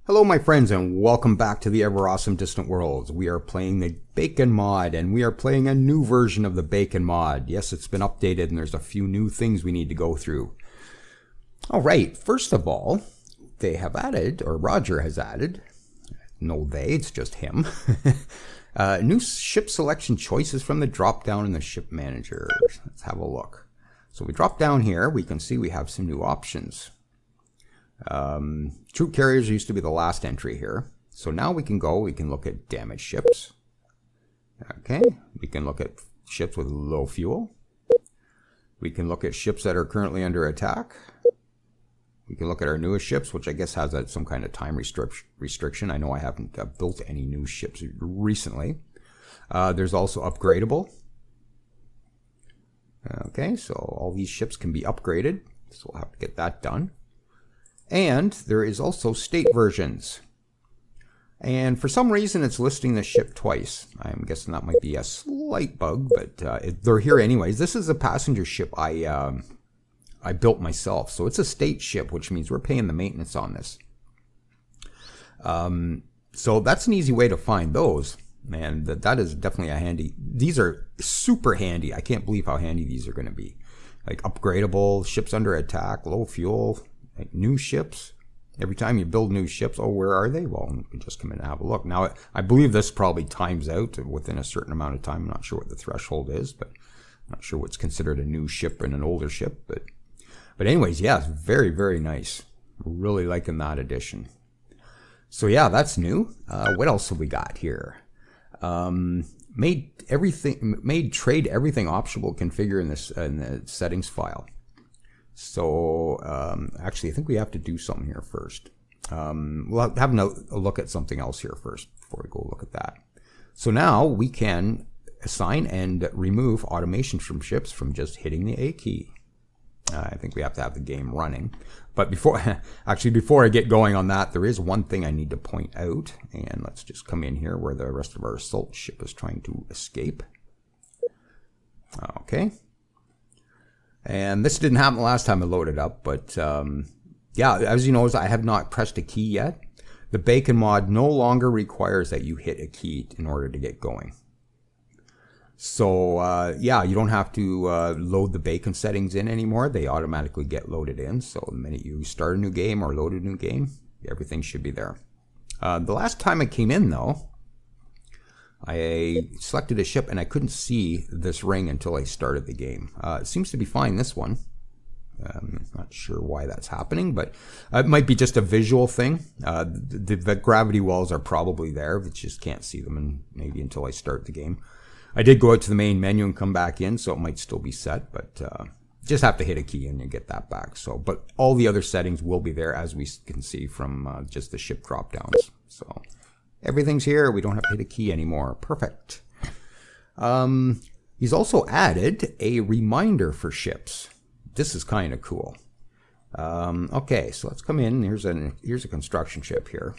Hello my friends and welcome back to the ever awesome Distant Worlds. We are playing the Bacon mod and we are playing a new version of the Bacon mod. Yes, it's been updated and there's a few new things we need to go through. Alright, first of all, they have added, or Roger has added, no they, it's just him, new ship selection choices from the drop down in the ship manager. Let's have a look. So we drop down here, we can see we have some new options. Troop carriers used to be the last entry here. So now we can look at damaged ships. Okay, we can look at ships with low fuel. We can look at ships that are currently under attack. We can look at our newest ships, which I guess has some kind of time restriction. I know I haven't built any new ships recently. There's also upgradable. Okay, so all these ships can be upgraded. So we'll have to get that done. And there is also state versions. And for some reason it's listing the ship twice. I'm guessing that might be a slight bug, but they're here anyways. This is a passenger ship I built myself. So it's a state ship, which means we're paying the maintenance on this. So that's an easy way to find those. And that is definitely a handy. These are super handy. I can't believe how handy these are going to be. Like upgradable, ships under attack, low fuel. Like new ships. Every time you build new ships, oh, where are they? Well, you can just come in and have a look. Now, I believe this probably times out within a certain amount of time. I'm not sure what the threshold is, but I'm not sure what's considered a new ship and an older ship. But anyways, yeah, it's very, very nice. Really liking that addition. So yeah, that's new. What else have we got here? Made trade everything optional configure in the settings file. So, actually, I think we have to do something here first. We'll have a look at something else here first before we go look at that. So now we can assign and remove automation from ships from just hitting the A key. I think we have to have the game running. But before I get going on that, there is one thing I need to point out. And let's just come in here where the rest of our assault ship is trying to escape. Okay. And this didn't happen the last time I loaded up, but yeah, as you know, I have not pressed a key yet. The Bacon mod no longer requires that you hit a key in order to get going. So yeah, you don't have to load the Bacon settings in anymore. They automatically get loaded in. So the minute you start a new game or load a new game, everything should be there. The last time I came in, though, I selected a ship and I couldn't see this ring until I started the game. It seems to be fine, this one. I'm not sure why that's happening, but it might be just a visual thing. The gravity walls are probably there, but just can't see them and maybe until I start the game. I did go out to the main menu and come back in, so it might still be set, but just have to hit a key and you get that back. So, but all the other settings will be there, as we can see from just the ship drop downs. So everything's here. We don't have to hit a key anymore. Perfect. He's also added a reminder for ships. This is kind of cool. Okay, so let's come in. Here's a construction ship here,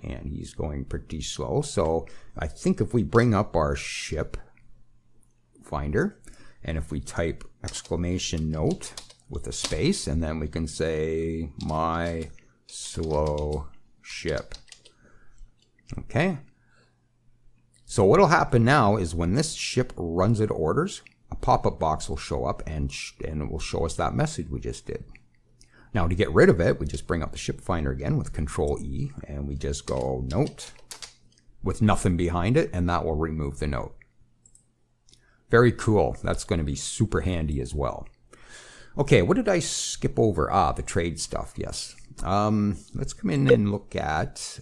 and he's going pretty slow. So I think if we bring up our ship finder, and if we type exclamation note with a space, and then we can say my slow ship. Okay, so what'll happen now is when this ship runs its orders, a pop-up box will show up and it will show us that message we just did. Now to get rid of it, we just bring up the ship finder again with Control E and we just go note with nothing behind it, and that will remove the note. Very cool. That's going to be super handy as well. Okay, what did I skip over? The trade stuff, yes. Let's come in and look at,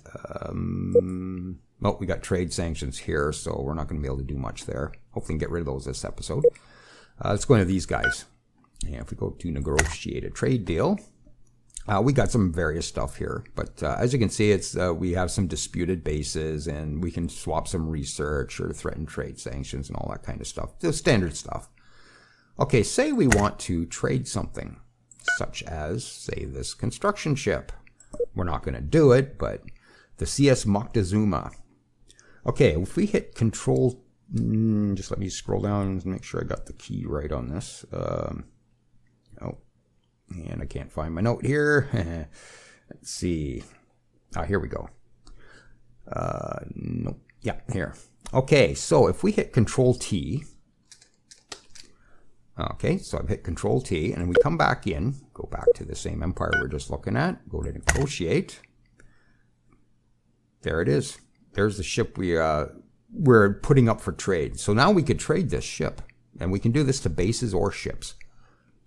well, we got trade sanctions here, so we're not going to be able to do much there. Hopefully we can get rid of those this episode. Let's go into these guys. And if we go to negotiate a trade deal, we got some various stuff here, but as you can see, it's we have some disputed bases, and we can swap some research or threaten trade sanctions and all that kind of stuff. The standard stuff. Okay, say we want to trade something, such as, say, this construction ship. We're not going to do it, but the CS Moctezuma. Okay, if we hit Control, just let me scroll down and make sure I got the key right on this. Oh, and I can't find my note here. Let's see. Here we go. Nope. Yeah, here. Okay, so if we hit Control T, okay, so I've hit Control T, and we come back in, go back to the same empire we're just looking at, go to negotiate. There it is. There's the ship we're putting up for trade. So now we could trade this ship, and we can do this to bases or ships.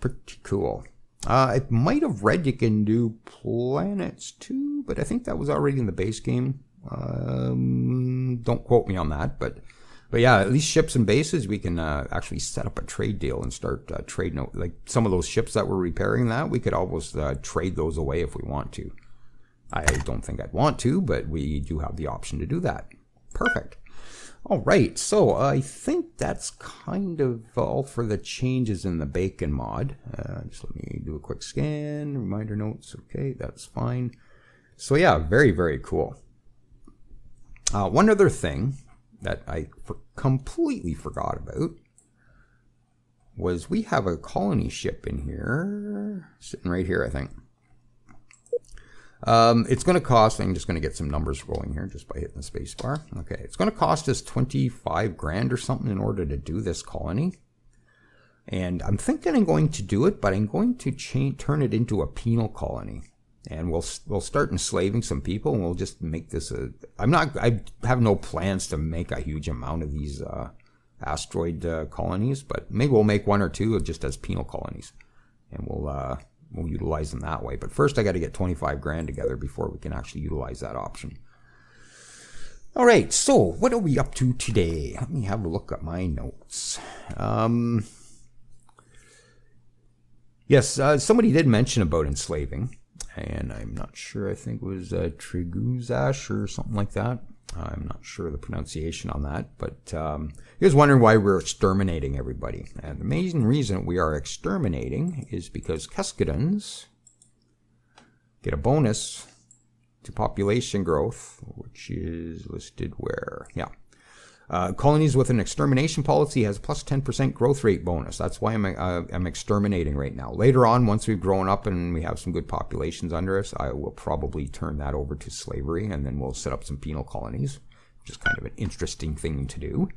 Pretty cool. I might have read you can do planets too, but I think that was already in the base game. Don't quote me on that, but yeah, at least ships and bases, we can actually set up a trade deal and start trading. Like some of those ships that we're repairing, that we could almost trade those away if we want to. I don't think I'd want to, but we do have the option to do that. Perfect. All right, so I think that's kind of all for the changes in the bacon mod. Just let me do a quick scan, reminder notes. Okay, that's fine. So yeah, very, very cool. One other thing that I completely forgot about was we have a colony ship in here, sitting right here, I think. It's going to cost, I'm just going to get some numbers going here just by hitting the space bar. Okay, it's going to cost us 25 grand or something in order to do this colony. And I'm thinking I'm going to do it, but I'm going to turn it into a penal colony. And we'll start enslaving some people, and we'll just make this a... I have no plans to make a huge amount of these asteroid colonies, but maybe we'll make one or two just as penal colonies. And we'll utilize them that way. But first I got to get 25 grand together before we can actually utilize that option. All right, so what are we up to today? Let me have a look at my notes. Yes, somebody did mention about enslaving, and I'm not sure, I think it was Triguzash or something like that. I'm not sure the pronunciation on that, but he was wondering why we're exterminating everybody. And the main reason we are exterminating is because Keskudons get a bonus to population growth, which is listed where? Yeah. Colonies with an extermination policy has a plus 10% growth rate bonus. That's why I'm exterminating right now. Later on, once we've grown up and we have some good populations under us, I will probably turn that over to slavery, and then we'll set up some penal colonies, which is kind of an interesting thing to do.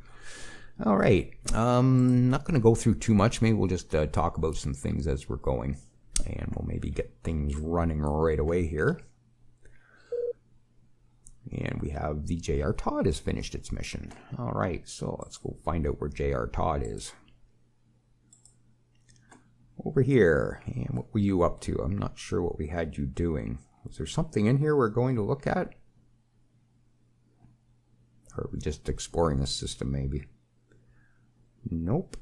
All right. Not going to go through too much. Maybe we'll just talk about some things as we're going, and we'll maybe get things running right away here. And we have the J.R. Todd has finished its mission. All right, so let's go find out where J.R. Todd is. Over here. And what were you up to? I'm not sure what we had you doing. Was there something in here we're going to look at? Or are we just exploring this system, maybe? Nope.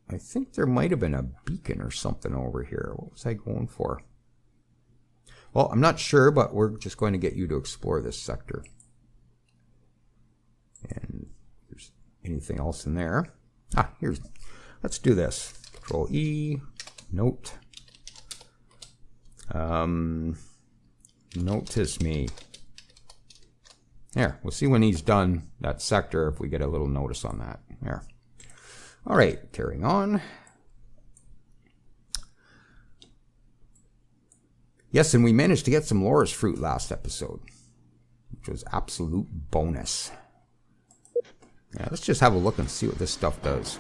I think there might have been a beacon or something over here. What was I going for? Well, I'm not sure, but we're just going to get you to explore this sector. And if there's anything else in there. Let's do this. Control E, note. Notice me. There, we'll see when he's done that sector if we get a little notice on that. There. All right, carrying on. Yes, and we managed to get some Loris fruit last episode, which was absolute bonus. Yeah, let's just have a look and see what this stuff does.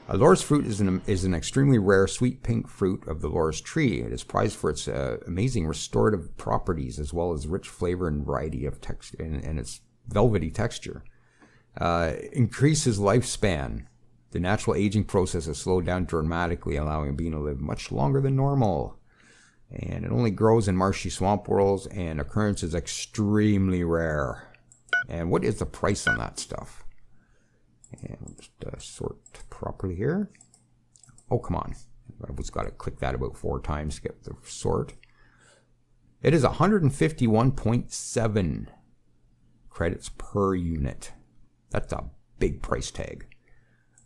Loris fruit is an extremely rare sweet pink fruit of the Loris tree. It is prized for its amazing restorative properties, as well as rich flavor and variety of texture and its velvety texture. Increases lifespan. The natural aging process is slowed down dramatically, allowing a bean to live much longer than normal. And it only grows in marshy swamp worlds, and occurrence is extremely rare. And what is the price on that stuff? And we'll just sort properly here. Oh, come on. I've just got to click that about 4 times to get the sort. It is 151.7 credits per unit. That's a big price tag.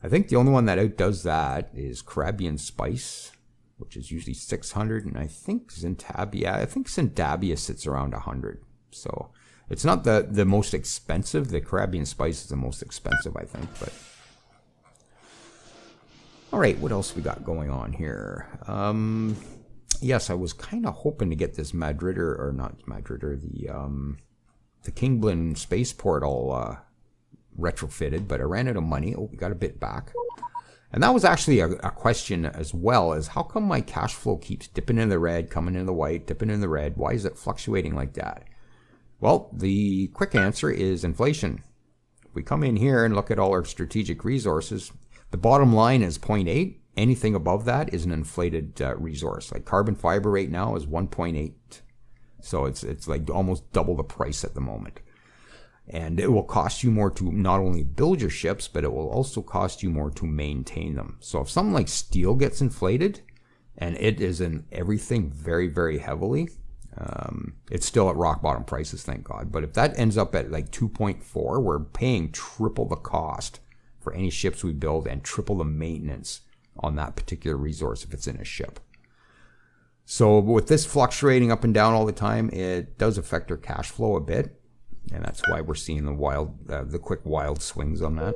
I think the only one that outdoes that is Caribbean Spice, which is usually 600, and I think Zentabia sits around 100. So it's not the most expensive. The Caribbean Spice is the most expensive, I think. But all right, what else we got going on here? yes, I was kind of hoping to get this Madrider, or not Madrider, the Kingblin spaceport all retrofitted, but I ran out of money. Oh, we got a bit back. And that was actually a question as well, as how come my cash flow keeps dipping in the red, coming in the white, dipping in the red? Why is it fluctuating like that? Well, the quick answer is inflation. If we come in here and look at all our strategic resources, the bottom line is 0.8. Anything above that is an inflated resource. Like carbon fiber right now is 1.8. So it's like almost double the price at the moment. And it will cost you more to not only build your ships, but it will also cost you more to maintain them. So if something like steel gets inflated, and it is in everything very, very heavily, it's still at rock bottom prices, thank God. But if that ends up at like 2.4, we're paying triple the cost for any ships we build and triple the maintenance on that particular resource if it's in a ship. So with this fluctuating up and down all the time, it does affect our cash flow a bit. And that's why we're seeing the quick wild swings on that.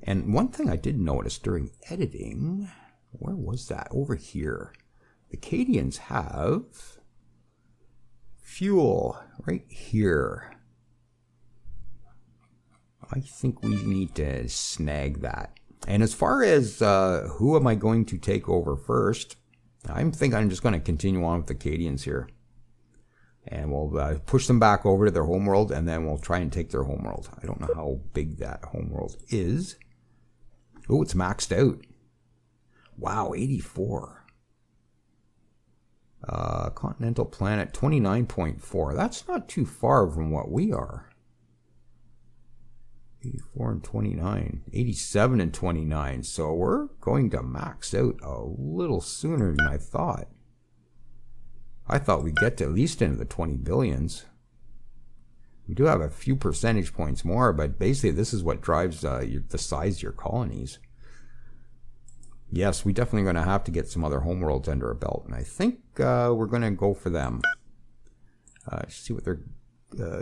And one thing I did notice during editing, where was that? Over here. The Cadians have fuel right here. I think we need to snag that. And as far as who am I going to take over first, I think I'm just going to continue on with the Cadians here. And we'll push them back over to their homeworld, and then we'll try and take their homeworld. I don't know how big that homeworld is. Oh, it's maxed out. Wow, 84. Continental planet, 29.4. That's not too far from what we are. 84 and 29. 87 and 29. So we're going to max out a little sooner than I thought. I thought we'd get to at least into the 20 billions. We do have a few percentage points more, but basically this is what drives the size of your colonies. Yes, we're definitely going to have to get some other homeworlds under our belt, and I think we're going to go for them. See what their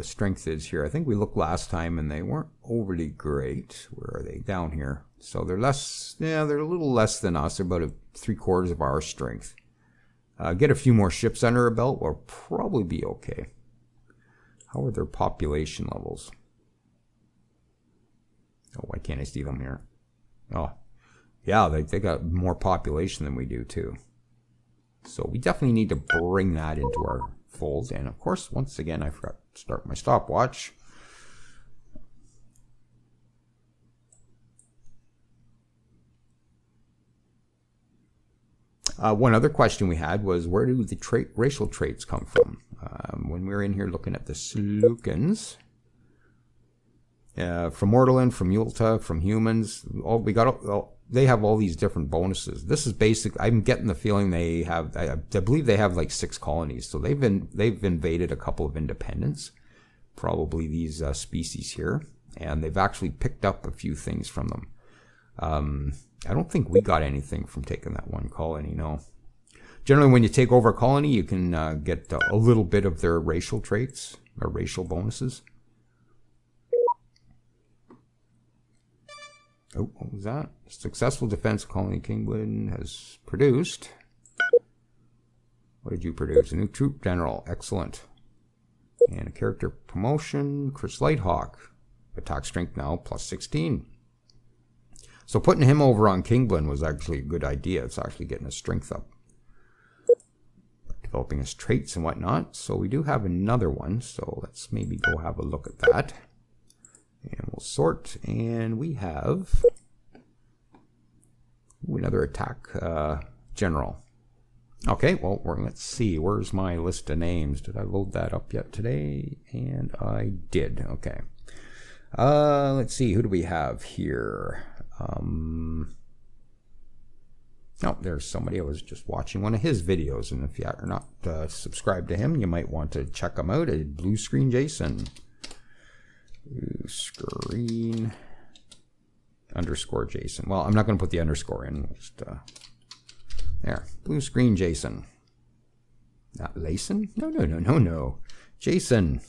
strength is here. I think we looked last time and they weren't overly great. Where are they? Down here. So they're less, yeah, they're a little less than us. They're about 3/4 of our strength. Get a few more ships under our belt, we'll probably be okay. How are their population levels? Oh, why can't I see them here? Oh, yeah, they got more population than we do too. So we definitely need to bring that into our fold. And of course, once again, I forgot to start my stopwatch. One other question we had was, where do the racial traits come from? When we were in here looking at the Slookans, from Mortaland, from Yulta, from humans, they have all these different bonuses. This is basic. I'm getting the feeling they have. I believe they have like 6 colonies. So they've invaded a couple of independents, probably these species here, and they've actually picked up a few things from them. I don't think we got anything from taking that one colony, no. Generally, when you take over a colony, you can get a little bit of their racial traits, or racial bonuses. Oh, what was that? Successful defense colony Kingblin has produced. What did you produce? A new troop general. Excellent. And a character promotion. Chris Lighthawk. Attack strength now plus 16. So putting him over on Kingblin was actually a good idea. It's actually getting his strength up. Developing his traits and whatnot. So we do have another one. So let's maybe go have a look at that. And we'll sort. And we have another attack general. Okay, well, let's see. Where's my list of names? Did I load that up yet today? And I did. Okay. Let's see. Who do we have here? Oh, there's somebody. I was just watching one of his videos, and if you are not subscribed to him, you might want to check him out at Blue Screen Jason. Blue Screen _ Jason. Well, I'm not going to put the underscore in. Just there. Blue Screen Jason. Not Layson? No. Jason.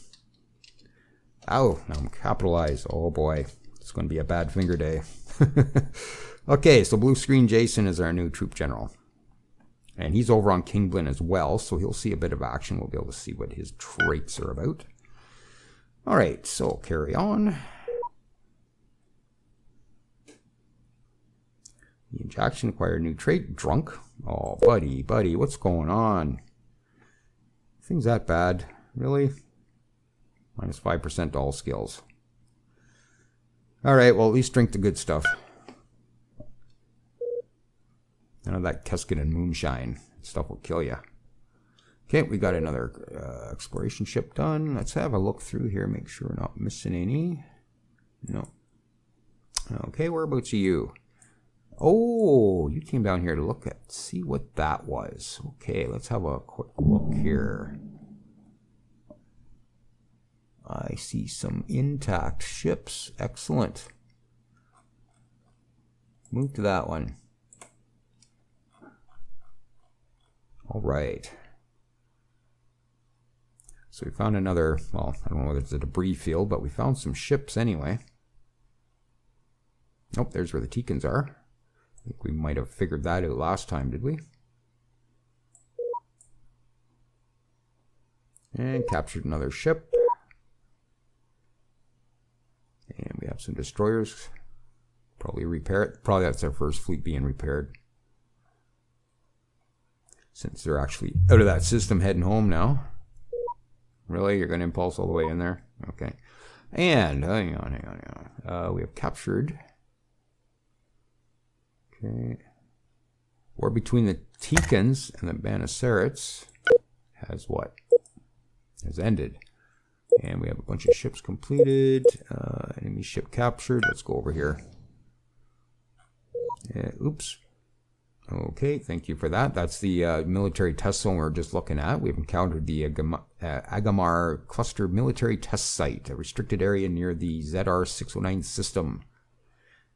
Oh, now I'm capitalized. Oh boy. It's going to be a bad finger day. Okay, so blue screen Jason is our new troop general. And he's over on Kingblin as well, so he'll see a bit of action. We'll be able to see what his traits are about. All right, so carry on. The injection acquired a new trait, drunk. Oh, buddy, what's going on? Things that bad? Really? Minus 5% to all skills. All right, well, at least drink the good stuff. None of that Keskudon moonshine. Stuff will kill you. Okay, we got another exploration ship done. Let's have a look through here, make sure we're not missing any. No. Okay, whereabouts are you? Oh, you came down here to look at, see what that was. Okay, let's have a quick look here. I see some intact ships. Excellent. Move to that one. All right. So we found another, well, I don't know whether it's a debris field, but we found some ships anyway. Nope, there's where the Tekans are. I think we might have figured that out last time, did we? And captured another ship. And we have some destroyers. Probably repair it. Probably that's our first fleet being repaired. Since they're actually out of that system heading home now. Really? You're going to impulse all the way in there? Okay. And, hang on. We have captured. Okay. War between the Tekans and the Banacerets has what? Has ended. And we have a bunch of ships completed. Enemy ship captured. Let's go over here. Oops. Okay, thank you for that. That's the military test zone we're just looking at. We've encountered the Agamar Cluster Military Test Site, a restricted area near the ZR609 system.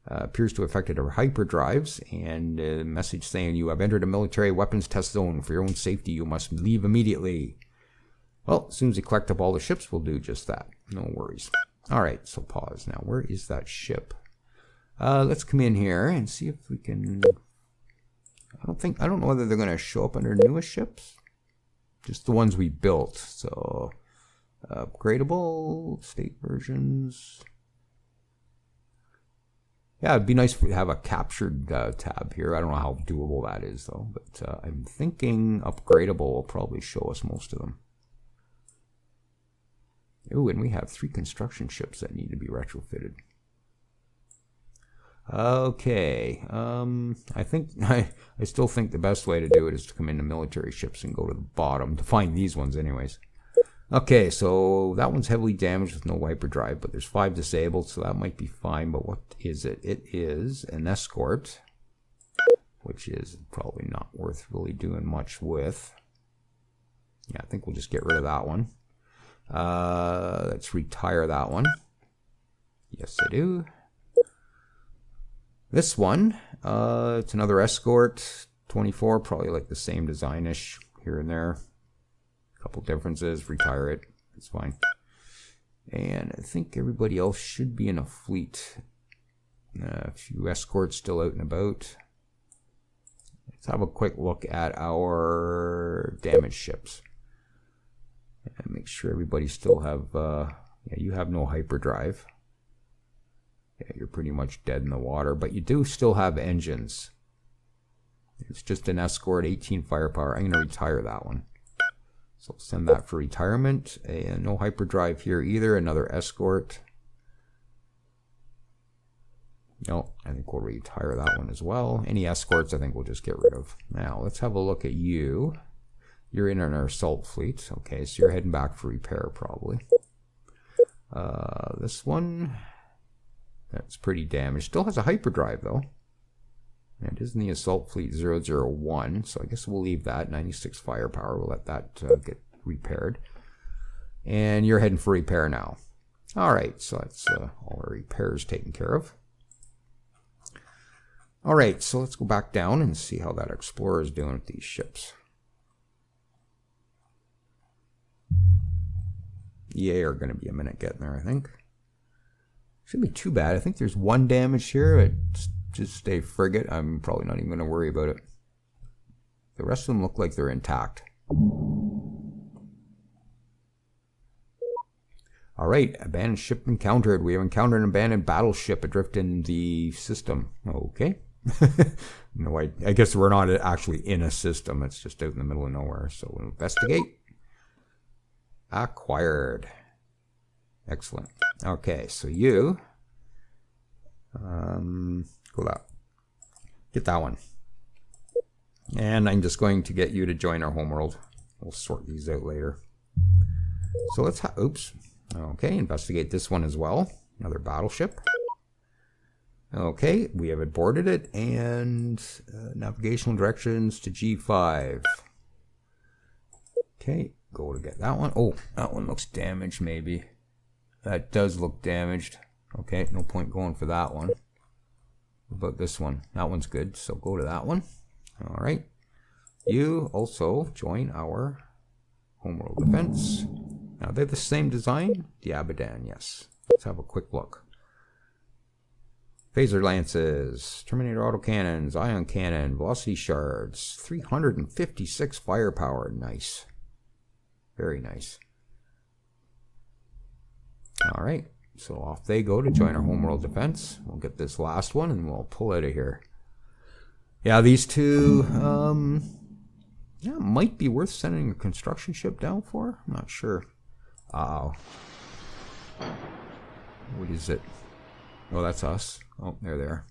Appears to have affected our hyperdrives, and a message saying you have entered a military weapons test zone. For your own safety, you must leave immediately. Well, as soon as we collect up all the ships, we'll do just that. No worries. All right, so pause. Now, where is that ship? Let's come in here and see if we can... I don't know whether they're going to show up under newest ships. Just the ones we built. So, upgradable, state versions. Yeah, it'd be nice to have a captured tab here. I don't know how doable that is, though. But I'm thinking upgradable will probably show us most of them. Ooh, and we have 3 construction ships that need to be retrofitted. Okay, I still think the best way to do it is to come into military ships and go to the bottom to find these ones anyways. Okay, so that one's heavily damaged with no hyperdrive, but there's 5 disabled, so that might be fine. But what is it? It is an escort, which is probably not worth really doing much with. Yeah, I think we'll just get rid of that one. Let's retire that one. Yes, I do. This one, it's another escort, 24, probably like the same design-ish here and there. A couple differences, retire it, it's fine. And I think everybody else should be in a fleet. A few escorts still out and about. Let's have a quick look at our damaged ships. And make sure everybody still have, yeah, you have no hyperdrive. Yeah, you're pretty much dead in the water, but you do still have engines. It's just an escort, 18 firepower. I'm going to retire that one. So I'll send that for retirement. And no hyperdrive here either. Another escort. No, I think we'll retire that one as well. Any escorts, I think we'll just get rid of. Now, let's have a look at you. You're in our assault fleet. Okay, so you're heading back for repair probably. This one... That's pretty damaged. Still has a hyperdrive, though. It is in the Assault Fleet 001, so I guess we'll leave that. 96 firepower. We'll let that get repaired. And you're heading for repair now. All right, so that's all our repairs taken care of. All right, so let's go back down and see how that Explorer is doing with these ships. EA are going to be a minute getting there, I think. Shouldn't be too bad. I think there's 1 damage here. It's just a frigate. I'm probably not even going to worry about it. The rest of them look like they're intact. Alright, abandoned ship encountered. We have encountered an abandoned battleship adrift in the system. Okay. No, I guess we're not actually in a system. It's just out in the middle of nowhere. So we'll investigate. Acquired. Excellent. Okay, so you... go out. Get that one. And I'm just going to get you to join our homeworld. We'll sort these out later. So let's oops. Okay, investigate this one as well. Another battleship. Okay, we have boarded it, and navigational directions to G5. Okay, go to get that one. Oh, that one looks damaged maybe. That does look damaged. Okay, no point going for that one. What about this one? That one's good, so go to that one. Alright. You also join our homeworld defense. Now, they're the same design? The Abadan, yes. Let's have a quick look. Phaser lances, Terminator autocannons, ion cannon, velocity shards, 356 firepower. Nice. Very nice. Alright, so off they go to join our homeworld defense. We'll get this last one and we'll pull out of here. Yeah, these two, yeah, might be worth sending a construction ship down for. I'm not sure. Uh-oh. What is it? Oh, that's us. Oh, there they are.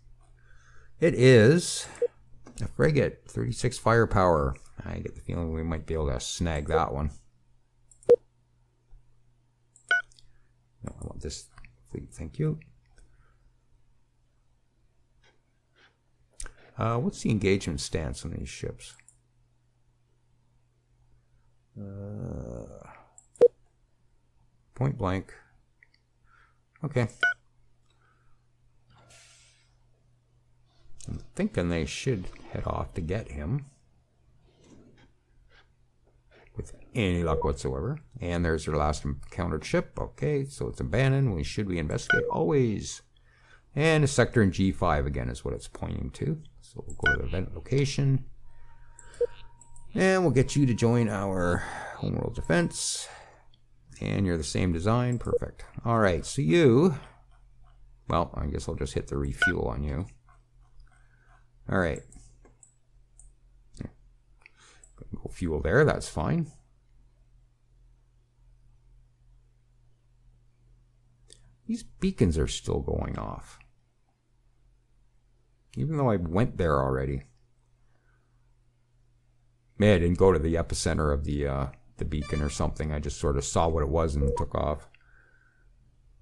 It is a frigate, 36 firepower. I get the feeling we might be able to snag that one. No, I want this fleet, thank you. What's the engagement stance on these ships? Point blank. Okay. I'm thinking they should head off to get him. With any luck whatsoever. And there's their last encountered ship. Okay, so it's abandoned. We investigate always. And a sector in G5 again is what it's pointing to. So we'll go to the event location. And we'll get you to join our homeworld defense. And you're the same design. Perfect. Alright, so you... Well, I guess I'll just hit the refuel on you. Alright. Go fuel there, that's fine. These beacons are still going off. Even though I went there already. Maybe I didn't go to the epicenter of the beacon or something. I just sort of saw what it was and took off.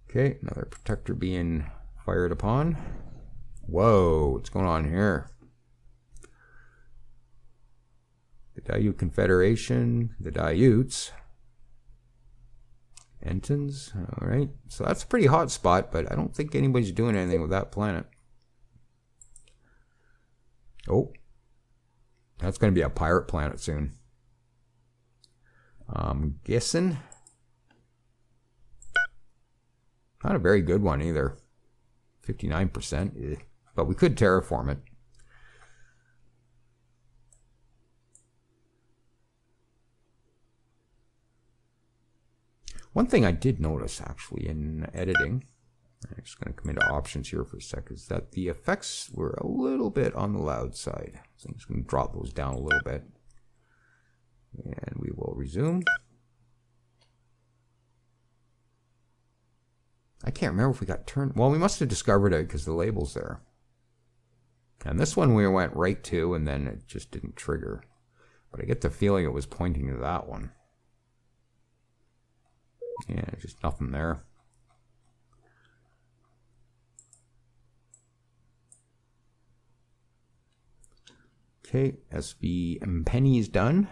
Okay, another protector being fired upon. Whoa, what's going on here? The Daiute Confederation, the Daiutes. Entons, alright. So that's a pretty hot spot, but I don't think anybody's doing anything with that planet. Oh. That's going to be a pirate planet soon. I'm guessing. Not a very good one either. 59%. But we could terraform it. One thing I did notice actually in editing, I'm just going to come into options here for a sec, is that the effects were a little bit on the loud side. So I'm just going to drop those down a little bit. And we will resume. I can't remember if we got turned. Well, we must have discovered it because the label's there. And this one we went right to and then it just didn't trigger. But I get the feeling it was pointing to that one. Yeah, just nothing there. Okay, SV Penny is done.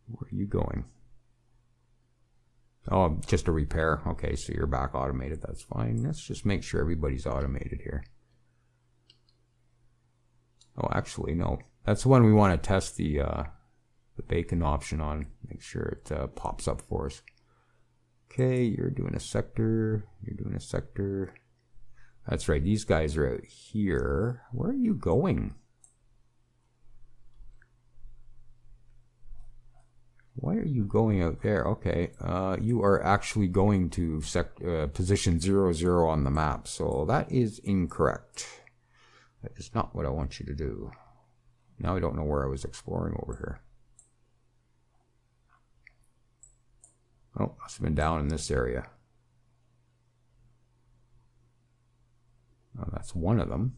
Where are you going? Oh, just a repair. Okay, so you're back automated. That's fine. Let's just make sure everybody's automated here. Oh, actually, no. That's the one we want to test the bacon option on. Make sure it pops up for us. Okay, you're doing a sector. You're doing a sector. That's right, these guys are out here. Where are you going? Why are you going out there? Okay, you are actually going to position 00 on the map, so that is incorrect. That is not what I want you to do. Now I don't know where I was exploring over here. Oh, must have been down in this area. Oh, that's one of them.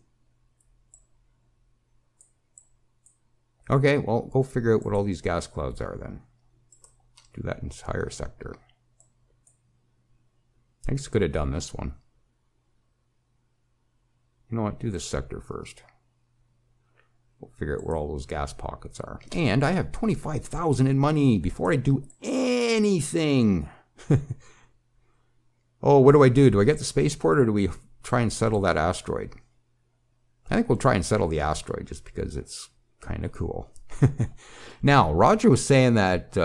Okay, well, go figure out what all these gas clouds are then. Do that entire sector. I guess I could have done this one. You know what? Do this sector first. We'll figure out where all those gas pockets are. And I have 25,000 in money before I do anything. Oh, what do I do? Do I get the spaceport or do we try and settle that asteroid? I think we'll try and settle the asteroid just because it's kind of cool. Now, Roger was saying that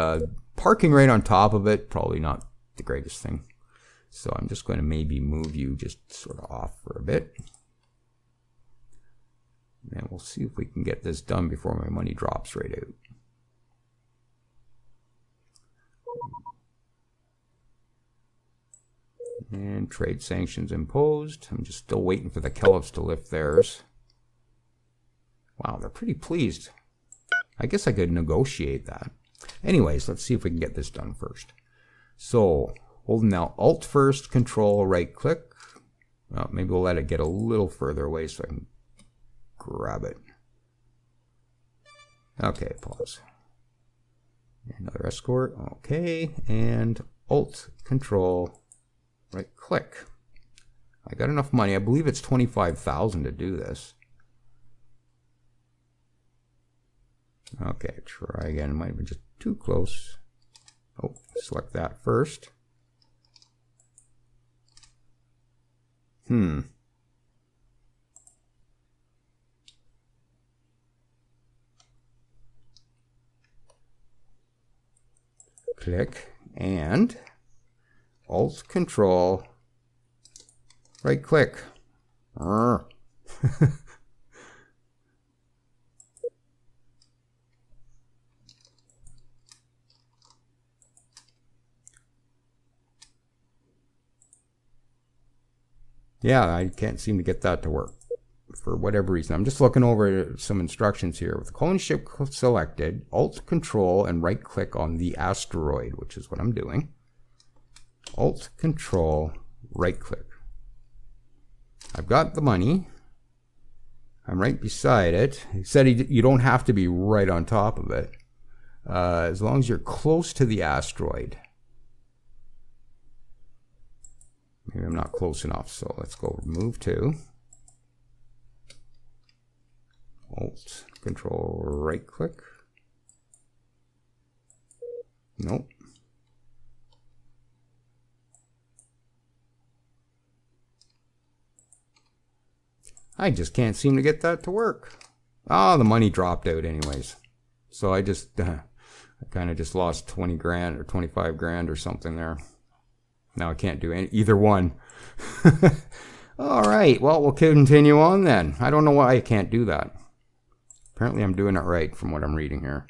parking right on top of it, probably not the greatest thing. So I'm just going to maybe move you just sort of off for a bit. And we'll see if we can get this done before my money drops right out. And trade sanctions imposed. I'm just still waiting for the Kellips to lift theirs. Wow, they're pretty pleased. I guess I could negotiate that. Anyways, let's see if we can get this done first. So, holding now Alt first, Control, right click. Well, maybe we'll let it get a little further away so I can grab it. Okay, pause. Another escort. Okay, and Alt, Control, right click. I got enough money. I believe it's 25,000 to do this. Okay, try again. It might have been just too close. Oh, select that first. Click and Alt Control right click. Yeah, I can't seem to get that to work for whatever reason. I'm just looking over some instructions here. With the colony ship selected, Alt Control and right click on the asteroid, which is what I'm doing. Alt Control right click. I've got the money. I'm right beside it. He said you don't have to be right on top of it. As long as you're close to the asteroid. Maybe I'm not close enough, so let's go move to Alt, Control, right click. Nope. I just can't seem to get that to work. Oh, the money dropped out anyways. So I just, I kind of just lost 20 grand or 25 grand or something there. Now I can't do either one. All right, well, we'll continue on then. I don't know why I can't do that. Apparently I'm doing it right from what I'm reading here.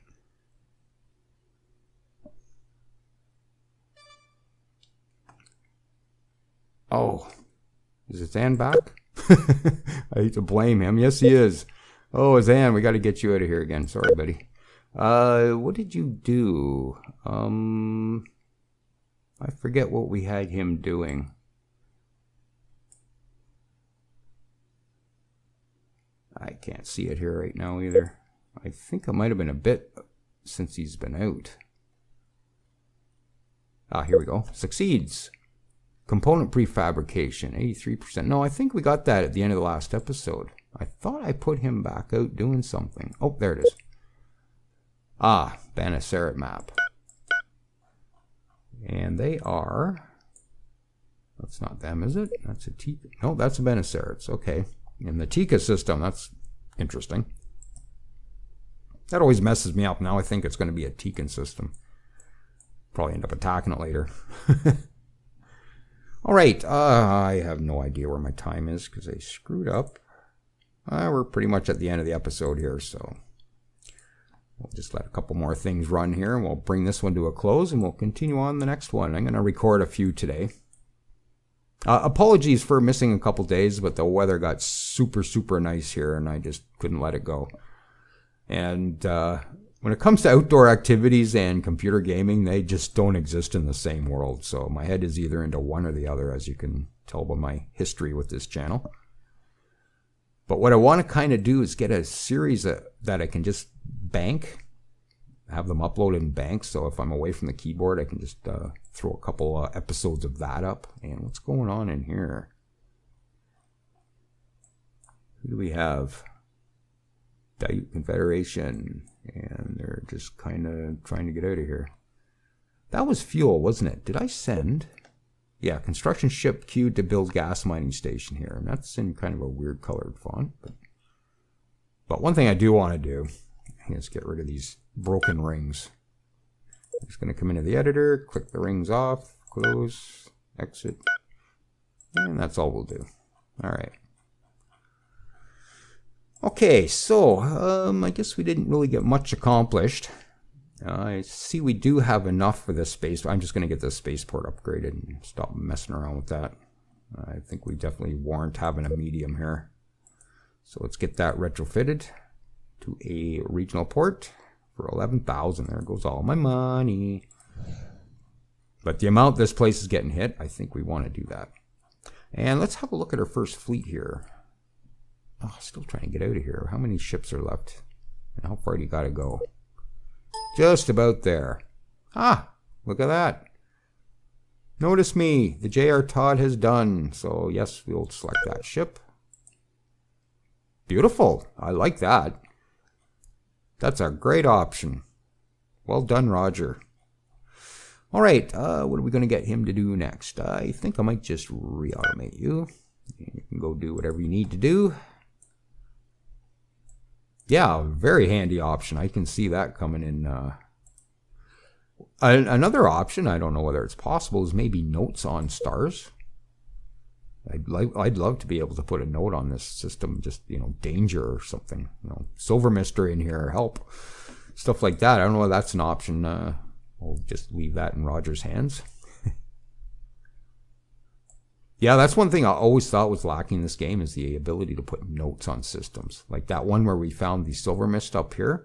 Oh, is it Zan back? I hate to blame him. Yes, he is. Oh, Zan, we got to get you out of here again. Sorry, buddy. What did you do? I forget what we had him doing. I can't see it here right now either. I think it might have been a bit since he's been out. Ah, here we go. Succeeds. Component prefabrication, 83%. No, I think we got that at the end of the last episode. I thought I put him back out doing something. Oh, there it is. Ah, Bene Gesserit map. And they are... That's not them, is it? That's a Tika. No, that's a Bene Gesserits. Okay. In the Tika system, that's interesting. That always messes me up. Now I think it's going to be a Tikan system. Probably end up attacking it later. All right, I have no idea where my time is because I screwed up. We're pretty much at the end of the episode here, so we'll just let a couple more things run here, and we'll bring this one to a close, and we'll continue on the next one. I'm going to record a few today. Apologies for missing a couple days, but the weather got super, super nice here, and I just couldn't let it go. And when it comes to outdoor activities and computer gaming, they just don't exist in the same world. So my head is either into one or the other, as you can tell by my history with this channel. But what I want to kind of do is get a series that I can just bank, have them uploaded in banks. So if I'm away from the keyboard, I can just throw a couple episodes of that up. And what's going on in here? Who do we have? Diute Confederation. And they're just kind of trying to get out of here. That was fuel, wasn't it? Did I send? Yeah, construction ship queued to build gas mining station here. And that's in kind of a weird colored font. But one thing I do want to do is get rid of these broken rings. I'm just going to come into the editor, click the rings off, close, exit. And that's all we'll do. All right. Okay, so I guess we didn't really get much accomplished. I see we do have enough for this space. I'm just going to get this spaceport upgraded and stop messing around with that. I think we definitely warrant having a medium here. So let's get that retrofitted to a regional port for 11,000. There goes all my money. But the amount this place is getting hit, I think we want to do that. And let's have a look at our first fleet here. Oh, still trying to get out of here. How many ships are left? And how far do you got to go? Just about there. Ah, look at that. Notice me. The J.R. Todd has done. So, yes, we'll select that ship. Beautiful. I like that. That's a great option. Well done, Roger. All right, what are we going to get him to do next? I think I might just re-automate you. You can go do whatever you need to do. Yeah, very handy option. I can see that coming in. Another option, I don't know whether it's possible, is maybe notes on stars. I'd love to be able to put a note on this system, just, danger or something. Silver mystery in here, help. Stuff like that. I don't know if that's an option. We'll just leave that in Roger's hands. Yeah, that's one thing I always thought was lacking in this game is the ability to put notes on systems. Like that one where we found the silver mist up here.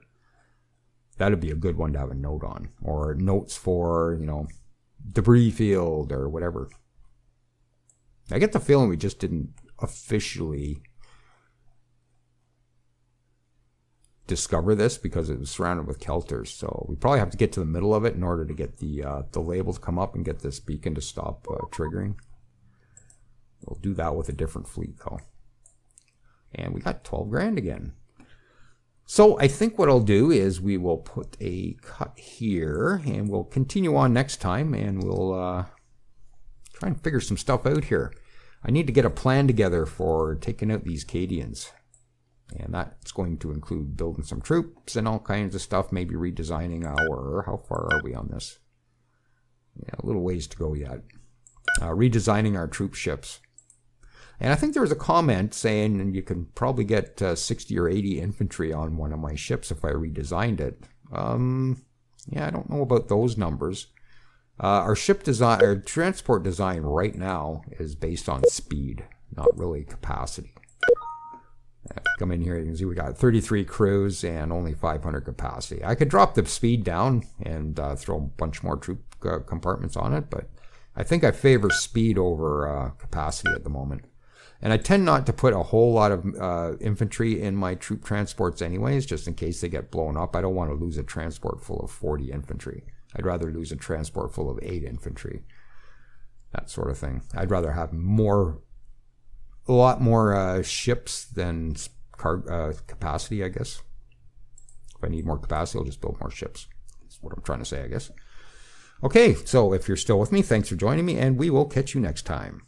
That'd be a good one to have a note on. Or notes for, debris field or whatever. I get the feeling we just didn't officially discover this because it was surrounded with kelters. So we probably have to get to the middle of it in order to get the label to come up and get this beacon to stop triggering. We'll do that with a different fleet though. And we got 12 grand again. So I think what I'll do is we will put a cut here and we'll continue on next time and we'll try and figure some stuff out here. I need to get a plan together for taking out these Cadians. And that's going to include building some troops and all kinds of stuff, maybe redesigning our... How far are we on this? Yeah, a little ways to go yet. Redesigning our troop ships. And I think there was a comment saying you can probably get 60 or 80 infantry on one of my ships if I redesigned it. Yeah, I don't know about those numbers. Our ship design, our transport design right now is based on speed, not really capacity. Come in here, you can see we got 33 crews and only 500 capacity. I could drop the speed down and throw a bunch more troop compartments on it, but I think I favor speed over capacity at the moment. And I tend not to put a whole lot of infantry in my troop transports anyways, just in case they get blown up. I don't want to lose a transport full of 40 infantry. I'd rather lose a transport full of 8 infantry. That sort of thing. I'd rather have a lot more ships than capacity, I guess. If I need more capacity, I'll just build more ships. That's what I'm trying to say, I guess. Okay, so if you're still with me, thanks for joining me, and we will catch you next time.